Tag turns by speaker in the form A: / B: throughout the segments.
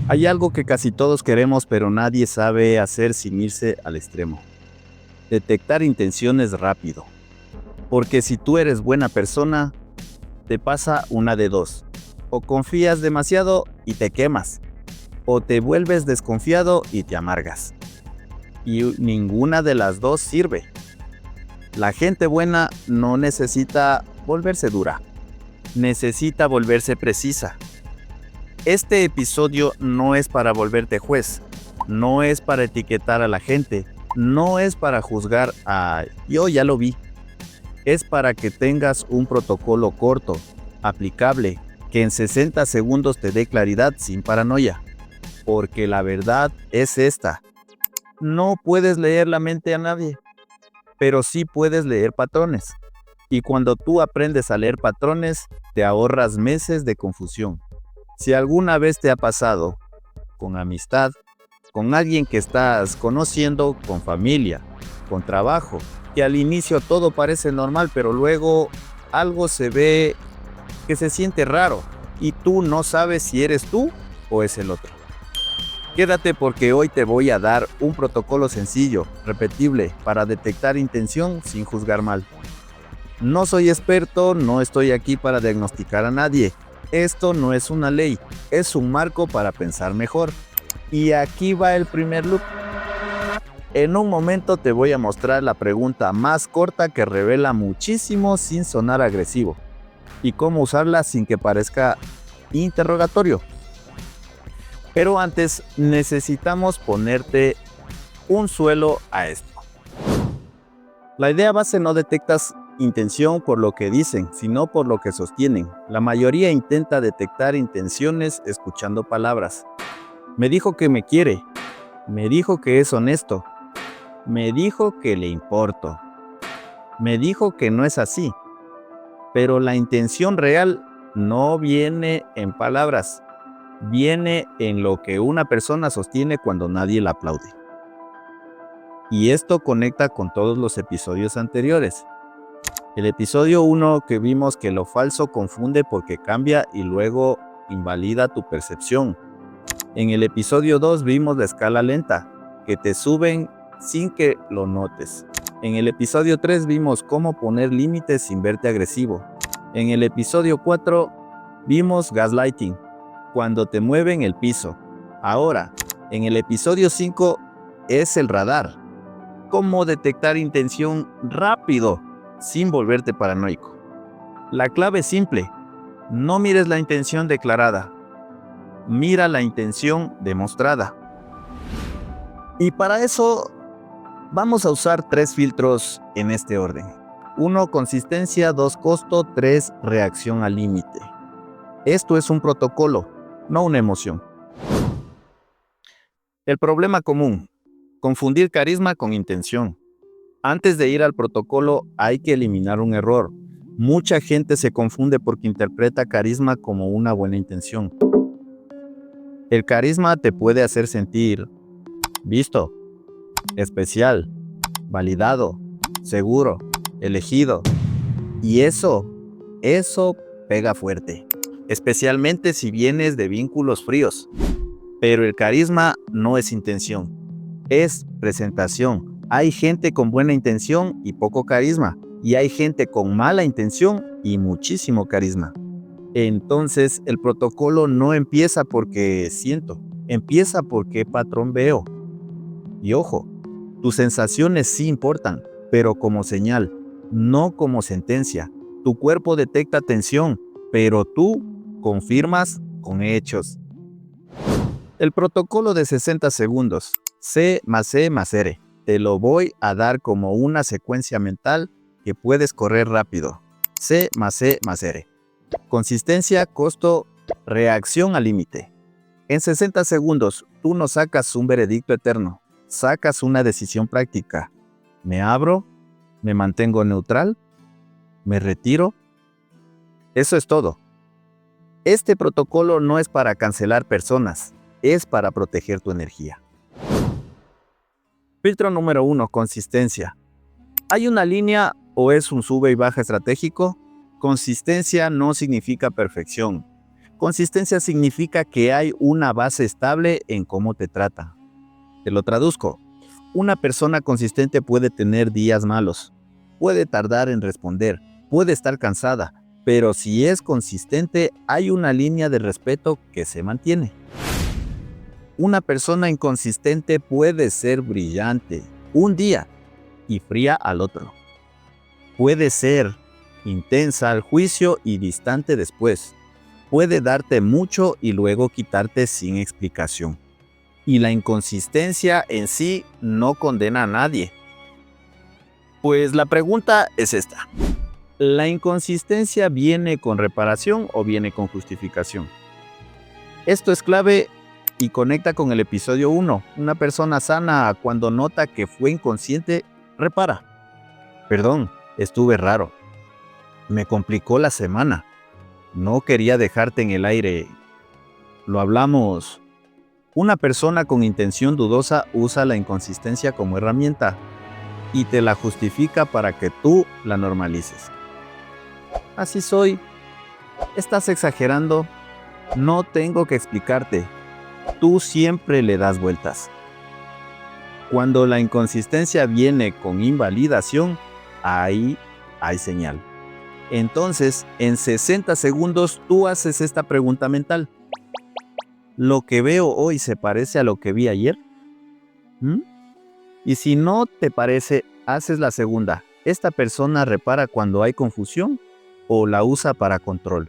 A: Hay algo que casi todos queremos, pero nadie sabe hacer sin irse al extremo. Detectar intenciones rápido. Porque si tú eres buena persona, te pasa una de dos. O confías demasiado y te quemas. O te vuelves desconfiado y te amargas. Y ninguna de las dos sirve. La gente buena no necesita volverse dura. Necesita volverse precisa. Este episodio no es para volverte juez, no es para etiquetar a la gente, no es para juzgar a yo ya lo vi. Es para que tengas un protocolo corto, aplicable, que en 60 segundos te dé claridad sin paranoia. Porque la verdad es esta. No puedes leer la mente a nadie, pero sí puedes leer patrones. Y cuando tú aprendes a leer patrones, te ahorras meses de confusión. Si alguna vez te ha pasado, con amistad, con alguien que estás conociendo, con familia, con trabajo, que al inicio todo parece normal, pero luego algo se ve que se siente raro y tú no sabes si eres tú o es el otro. Quédate porque hoy te voy a dar un protocolo sencillo, repetible, para detectar intención sin juzgar mal. No soy experto, no estoy aquí para diagnosticar a nadie. Esto no es una ley, es un marco para pensar mejor. Y aquí va el primer loop. En un momento te voy a mostrar la pregunta más corta que revela muchísimo sin sonar agresivo. Y cómo usarla sin que parezca interrogatorio. Pero antes necesitamos ponerte un suelo a esto. La idea base: no detectas intención por lo que dicen, sino por lo que sostienen. La mayoría intenta detectar intenciones escuchando palabras. Me dijo que me quiere. Me dijo que es honesto. Me dijo que le importo. Me dijo que no es así. Pero la intención real no viene en palabras. Viene en lo que una persona sostiene cuando nadie la aplaude. Y esto conecta con todos los episodios anteriores. El episodio 1 que vimos que lo falso confunde porque cambia y luego invalida tu percepción. En el episodio 2 vimos la escala lenta, que te suben sin que lo notes. En el episodio 3 vimos cómo poner límites sin verte agresivo. En el episodio 4 vimos gaslighting, cuando te mueven el piso. Ahora, en el episodio 5 es el radar. Cómo detectar intención rápido, sin volverte paranoico. La clave es simple: no mires la intención declarada, mira la intención demostrada. Y para eso vamos a usar 3 filtros en este orden. 1, consistencia; 2, costo; 3, reacción al límite. Esto es un protocolo, no una emoción. El problema común: confundir carisma con intención. Antes de ir al protocolo hay que eliminar un error. Mucha gente se confunde porque interpreta carisma como una buena intención. El carisma te puede hacer sentir visto, especial, validado, seguro, elegido. Y eso pega fuerte, especialmente si vienes de vínculos fríos. Pero el carisma no es intención, es presentación. Hay gente con buena intención y poco carisma, y hay gente con mala intención y muchísimo carisma. Entonces el protocolo no empieza porque siento, empieza porque patrón veo. Y ojo, tus sensaciones sí importan, pero como señal, no como sentencia. Tu cuerpo detecta tensión, pero tú confirmas con hechos. El protocolo de 60 segundos, C más C más R. Te lo voy a dar como una secuencia mental que puedes correr rápido. C más C más R. Consistencia, costo, reacción al límite. En 60 segundos, tú no sacas un veredicto eterno, sacas una decisión práctica. ¿Me abro? ¿Me mantengo neutral? ¿Me retiro? Eso es todo. Este protocolo no es para cancelar personas, es para proteger tu energía. Filtro número 1, consistencia. ¿Hay una línea o es un sube y baja estratégico? Consistencia no significa perfección, Consistencia significa que hay una base estable en cómo te trata. Te lo traduzco. Una persona consistente puede tener días malos, puede tardar en responder, puede estar cansada, pero si es consistente, hay una línea de respeto que se mantiene. Una persona inconsistente puede ser brillante un día y fría al otro. Puede ser intensa al juicio y distante después. Puede darte mucho y luego quitarte sin explicación. Y la inconsistencia en sí no condena a nadie. Pues la pregunta es esta. ¿La inconsistencia viene con reparación o viene con justificación? Esto es clave y conecta con el episodio 1. Una persona sana, cuando nota que fue inconsciente, repara. Perdón, estuve raro. Me complicó la semana. No quería dejarte en el aire. Lo hablamos. Una persona con intención dudosa usa la inconsistencia como herramienta y te la justifica para que tú la normalices. Así soy. Estás exagerando. No tengo que explicarte. Tú siempre le das vueltas. Cuando la inconsistencia viene con invalidación, ahí hay señal. Entonces, en 60 segundos, tú haces esta pregunta mental. ¿Lo que veo hoy se parece a lo que vi ayer? ¿Mm? Y si no te parece, haces la segunda. ¿Esta persona repara cuando hay confusión o la usa para control?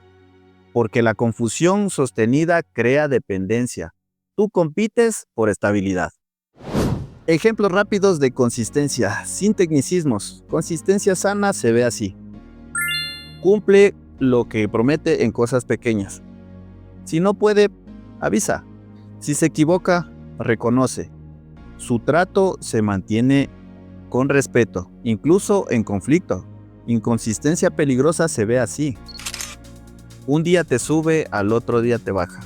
A: Porque la confusión sostenida crea dependencia. Tú compites por estabilidad. Ejemplos rápidos de consistencia, sin tecnicismos. Consistencia sana se ve así. Cumple lo que promete en cosas pequeñas. Si no puede, avisa. Si se equivoca, reconoce. Su trato se mantiene con respeto, incluso en conflicto. Inconsistencia peligrosa se ve así. Un día te sube, al otro día te baja.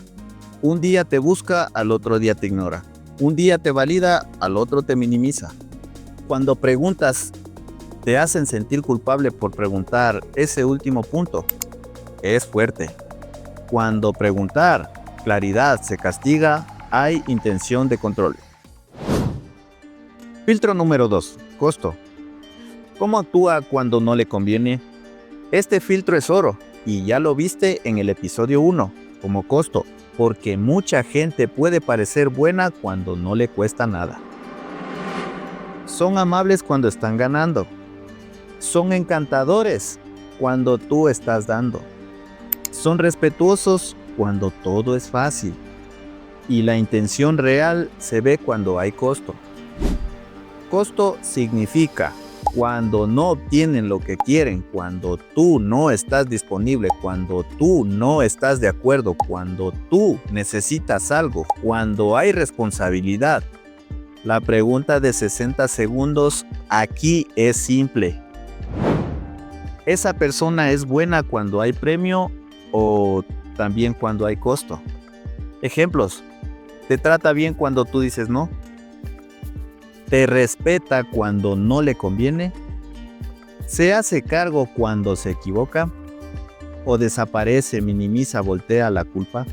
A: Un día te busca, al otro día te ignora. Un día te valida, al otro te minimiza. Cuando preguntas, te hacen sentir culpable por preguntar ese último punto. Es fuerte. Cuando preguntar, claridad se castiga, hay intención de control. Filtro número 2. Costo. ¿Cómo actúa cuando no le conviene? Este filtro es oro, y ya lo viste en el episodio 1, como costo, porque mucha gente puede parecer buena cuando no le cuesta nada. Son amables cuando están ganando. Son encantadores cuando tú estás dando. Son respetuosos cuando todo es fácil. Y la intención real se ve cuando hay costo. Costo significa cuando no obtienen lo que quieren, cuando tú no estás disponible, cuando tú no estás de acuerdo, cuando tú necesitas algo, cuando hay responsabilidad. La pregunta de 60 segundos aquí es simple. ¿Esa persona es buena cuando hay premio o también cuando hay costo? Ejemplos. ¿Te trata bien cuando tú dices no? ¿Te respeta cuando no le conviene? ¿Se hace cargo cuando se equivoca? ¿O desaparece, minimiza, voltea la culpa?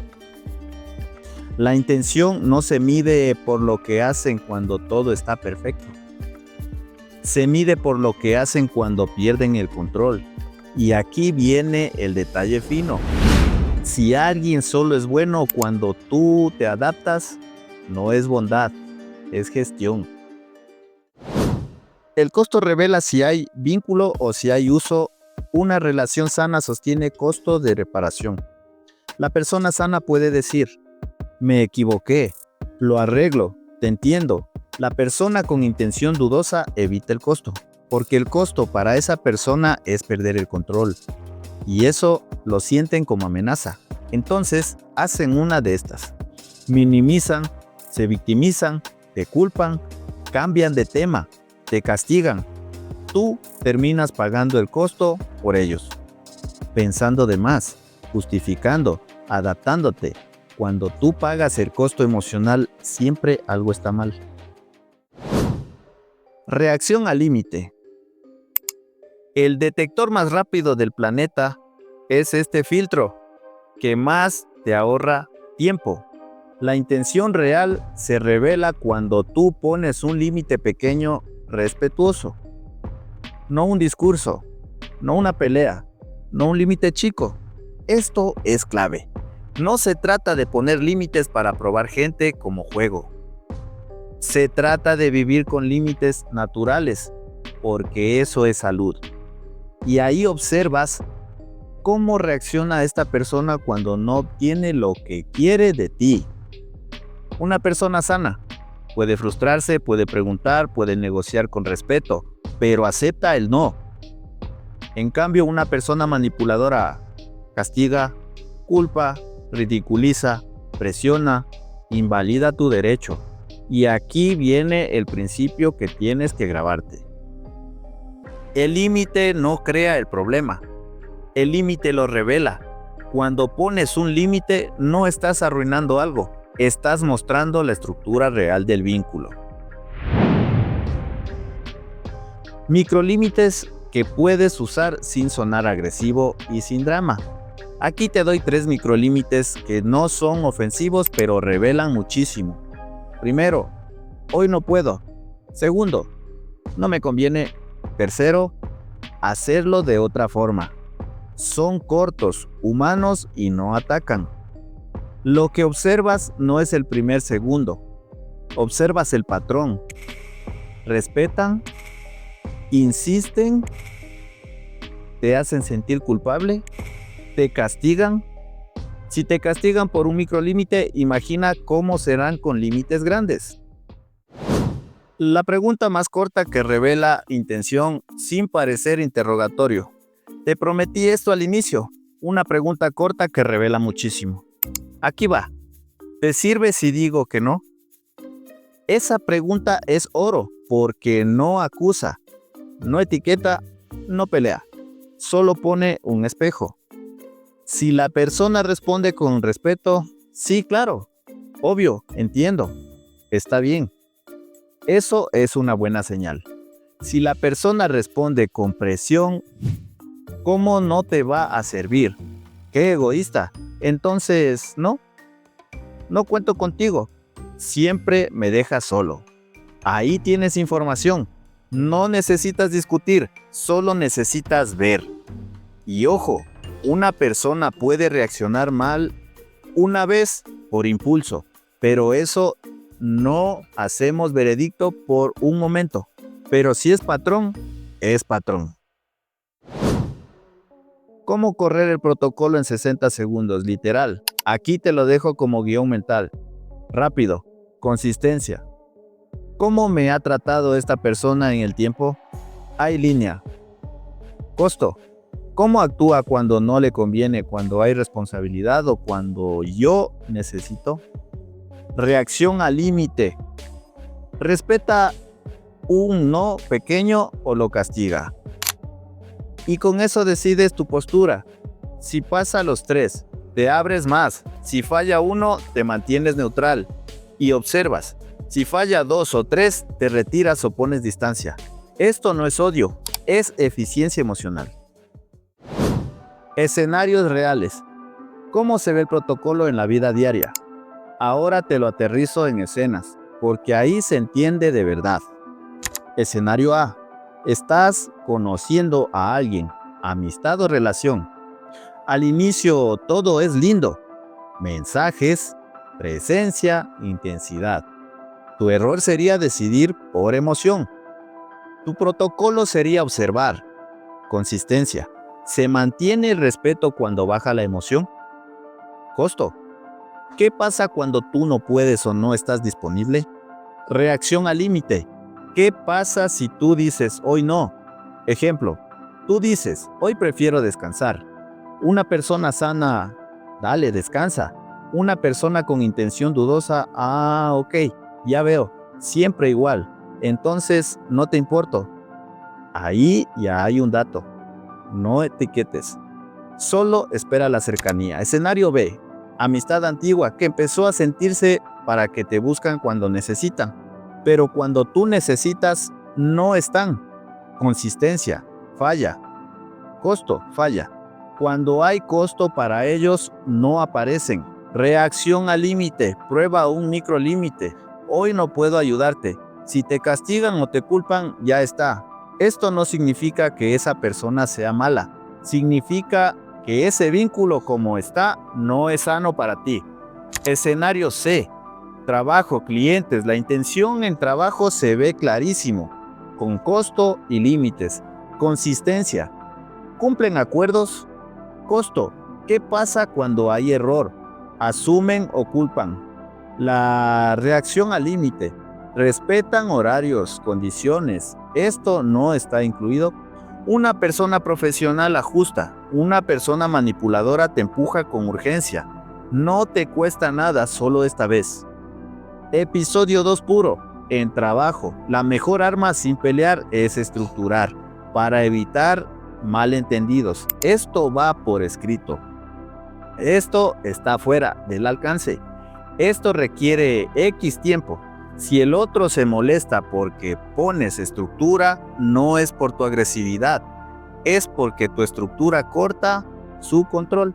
A: La intención no se mide por lo que hacen cuando todo está perfecto. Se mide por lo que hacen cuando pierden el control. Y aquí viene el detalle fino. Si alguien solo es bueno cuando tú te adaptas, no es bondad, es gestión. El costo revela si hay vínculo o si hay uso. Una relación sana sostiene costo de reparación. La persona sana puede decir, me equivoqué, lo arreglo, te entiendo. La persona con intención dudosa evita el costo, porque el costo para esa persona es perder el control. Y eso lo sienten como amenaza. Entonces hacen una de estas. Minimizan, se victimizan, te culpan, cambian de tema, te castigan. Tú terminas pagando el costo por ellos. Pensando de más, justificando, adaptándote. Cuando tú pagas el costo emocional, siempre algo está mal. Reacción al límite. El detector más rápido del planeta es este filtro, que más te ahorra tiempo. La intención real se revela cuando tú pones un límite pequeño, respetuoso. No un discurso, no una pelea, no un límite chico. Esto es clave. No se trata de poner límites para probar gente como juego. Se trata de vivir con límites naturales, porque eso es salud. Y ahí observas cómo reacciona esta persona cuando no obtiene lo que quiere de ti. Una persona sana puede frustrarse, puede preguntar, puede negociar con respeto, pero acepta el no. En cambio, una persona manipuladora castiga, culpa, ridiculiza, presiona, invalida tu derecho. Y aquí viene el principio que tienes que grabarte. El límite no crea el problema. El límite lo revela. Cuando pones un límite, no estás arruinando algo. Estás mostrando la estructura real del vínculo. Microlímites que puedes usar sin sonar agresivo y sin drama. Aquí te doy 3 microlímites que no son ofensivos pero revelan muchísimo. Primero, hoy no puedo. Segundo, no me conviene. Tercero, hacerlo de otra forma. Son cortos, humanos y no atacan. Lo que observas no es el primer segundo. Observas el patrón. ¿Respetan? ¿Insisten? ¿Te hacen sentir culpable? ¿Te castigan? Si te castigan por un microlímite, imagina cómo serán con límites grandes. La pregunta más corta que revela intención sin parecer interrogatorio. Te prometí esto al inicio. Una pregunta corta que revela muchísimo. Aquí va. ¿Te sirve si digo que no? Esa pregunta es oro porque no acusa, no etiqueta, no pelea. Solo pone un espejo. Si la persona responde con respeto, sí, claro, obvio, entiendo, está bien. Eso es una buena señal. Si la persona responde con presión, ¿cómo no te va a servir? ¡Qué egoísta! Entonces, no cuento contigo. Siempre me dejas solo. Ahí tienes información. No necesitas discutir, solo necesitas ver. Y ojo, una persona puede reaccionar mal una vez por impulso, pero eso no hacemos veredicto por un momento. Pero si es patrón, es patrón. ¿Cómo correr el protocolo en 60 segundos? Literal. Aquí te lo dejo como guión mental. Rápido. Consistencia. ¿Cómo me ha tratado esta persona en el tiempo? Hay línea. Costo. ¿Cómo actúa cuando no le conviene, cuando hay responsabilidad o cuando yo necesito? Reacción al límite. ¿Respeta un no pequeño o lo castiga? Y con eso decides tu postura. Si pasa los 3, te abres más. Si falla 1, te mantienes neutral. Y observas. Si falla 2 o 3, te retiras o pones distancia. Esto no es odio, es eficiencia emocional. Escenarios reales. ¿Cómo se ve el protocolo en la vida diaria? Ahora te lo aterrizo en escenas, porque ahí se entiende de verdad. Escenario A. Estás conociendo a alguien, amistad o relación. Al inicio todo es lindo. Mensajes, presencia, intensidad. Tu error sería decidir por emoción. Tu protocolo sería observar. Consistencia. ¿Se mantiene el respeto cuando baja la emoción? Costo. ¿Qué pasa cuando tú no puedes o no estás disponible? Reacción al límite. ¿Qué pasa si tú dices hoy no? Ejemplo, tú dices hoy prefiero descansar. Una persona sana, dale, descansa. Una persona con intención dudosa, ok, ya veo, siempre igual. Entonces no te importo. Ahí ya hay un dato. No etiquetes. Solo espera la cercanía. Escenario B. Amistad antigua que empezó a sentirse para que te buscan cuando necesitan. Pero cuando tú necesitas, no están. Consistencia, falla. Costo, falla. Cuando hay costo para ellos, no aparecen. Reacción al límite. Prueba un microlímite. Hoy no puedo ayudarte. Si te castigan o te culpan, ya está. Esto no significa que esa persona sea mala. Significa que ese vínculo como está no es sano para ti. Escenario C. Trabajo, clientes. La intención en trabajo se ve clarísimo, con costo y límites. Consistencia. ¿Cumplen acuerdos? Costo. ¿Qué pasa cuando hay error? ¿Asumen o culpan? La reacción al límite. Respetan horarios, condiciones. Esto no está incluido. Una persona profesional ajusta. Una persona manipuladora te empuja con urgencia. No te cuesta nada, solo esta vez. Episodio 2 puro. En trabajo, la mejor arma sin pelear es estructurar, para evitar malentendidos. Esto va por escrito. Esto está fuera del alcance. Esto requiere X tiempo. Si el otro se molesta porque pones estructura, no es por tu agresividad, es porque tu estructura corta su control.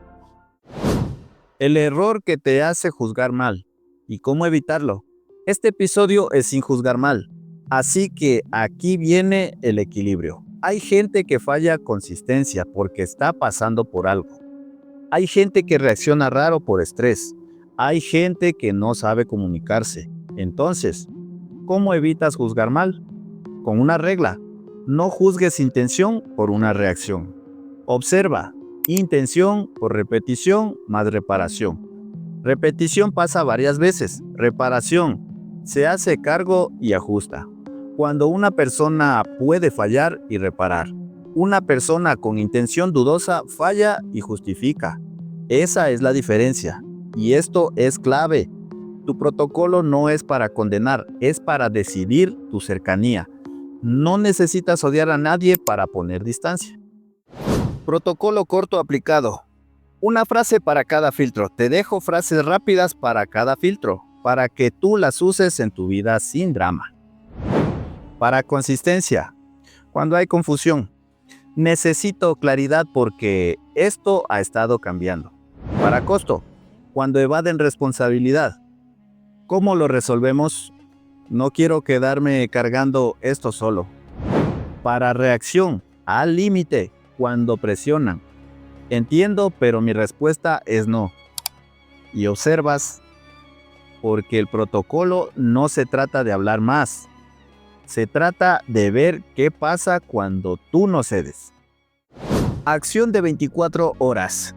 A: El error que te hace juzgar mal. ¿Y cómo evitarlo? Este episodio es sin juzgar mal, así que aquí viene el equilibrio. Hay gente que falla consistencia porque está pasando por algo. Hay gente que reacciona raro por estrés. Hay gente que no sabe comunicarse. Entonces, ¿cómo evitas juzgar mal? Con una regla. No juzgues intención por una reacción. Observa. Intención por repetición más reparación. Repetición pasa varias veces. Reparación. Se hace cargo y ajusta. Cuando una persona puede fallar y reparar. Una persona con intención dudosa falla y justifica. Esa es la diferencia. Y esto es clave. Tu protocolo no es para condenar, es para decidir tu cercanía. No necesitas odiar a nadie para poner distancia. Protocolo corto aplicado. Una frase para cada filtro. Te dejo frases rápidas para cada filtro, para que tú las uses en tu vida sin drama. Para consistencia. Cuando hay confusión. Necesito claridad porque esto ha estado cambiando. Para costo. Cuando evaden responsabilidad. ¿Cómo lo resolvemos? No quiero quedarme cargando esto solo. Para reacción. Al límite. Cuando presionan. Entiendo, pero mi respuesta es no. Y observas, porque el protocolo no se trata de hablar más. Se trata de ver qué pasa cuando tú no cedes. Acción de 24 horas.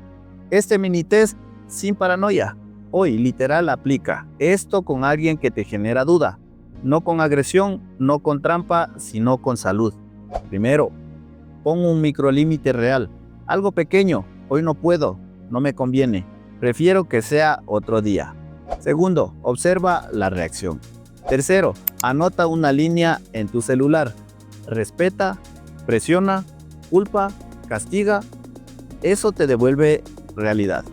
A: Este mini test sin paranoia. Hoy literal aplica esto con alguien que te genera duda. No con agresión, no con trampa, sino con salud. Primero, pon un microlímite real. Algo pequeño. Hoy no puedo. No me conviene. Prefiero que sea otro día. Segundo, observa la reacción. Tercero, anota una línea en tu celular. Respeta, presiona, culpa, castiga. Eso te devuelve realidad.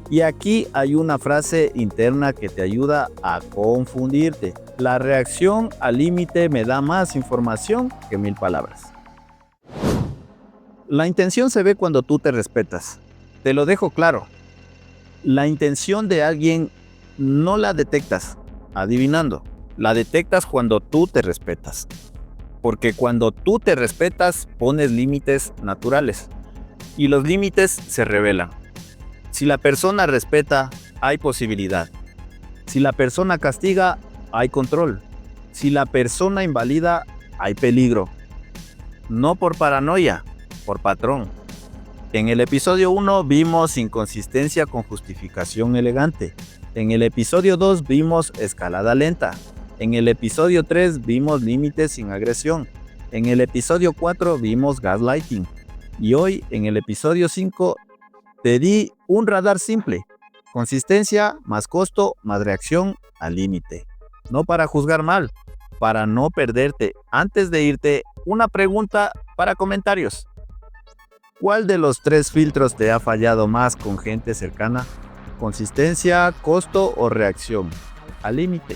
A: Y aquí hay una frase interna que te ayuda a confundirte. La reacción al límite me da más información que 1000 palabras. La intención se ve cuando tú te respetas. Te lo dejo claro. La intención de alguien no la detectas adivinando. La detectas cuando tú te respetas. Porque cuando tú te respetas, pones límites naturales. Y los límites se revelan. Si la persona respeta, hay posibilidad. Si la persona castiga, hay control. Si la persona invalida, hay peligro. No por paranoia, por patrón. En el episodio 1 vimos inconsistencia con justificación elegante. En el episodio 2 vimos escalada lenta. En el episodio 3 vimos límites sin agresión. En el episodio 4 vimos gaslighting. Y hoy, en el episodio 5, te di un radar simple. Consistencia más costo más reacción al límite. No para juzgar mal, para no perderte. Antes de irte, una pregunta para comentarios. ¿Cuál de los 3 filtros te ha fallado más con gente cercana? ¿Consistencia, costo o reacción al límite?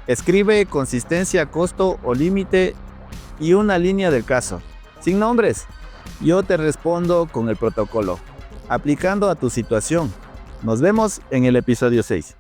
A: Escribe consistencia, costo o límite y una línea del caso. Sin nombres. Yo te respondo con el protocolo, aplicando a tu situación. Nos vemos en el episodio 6.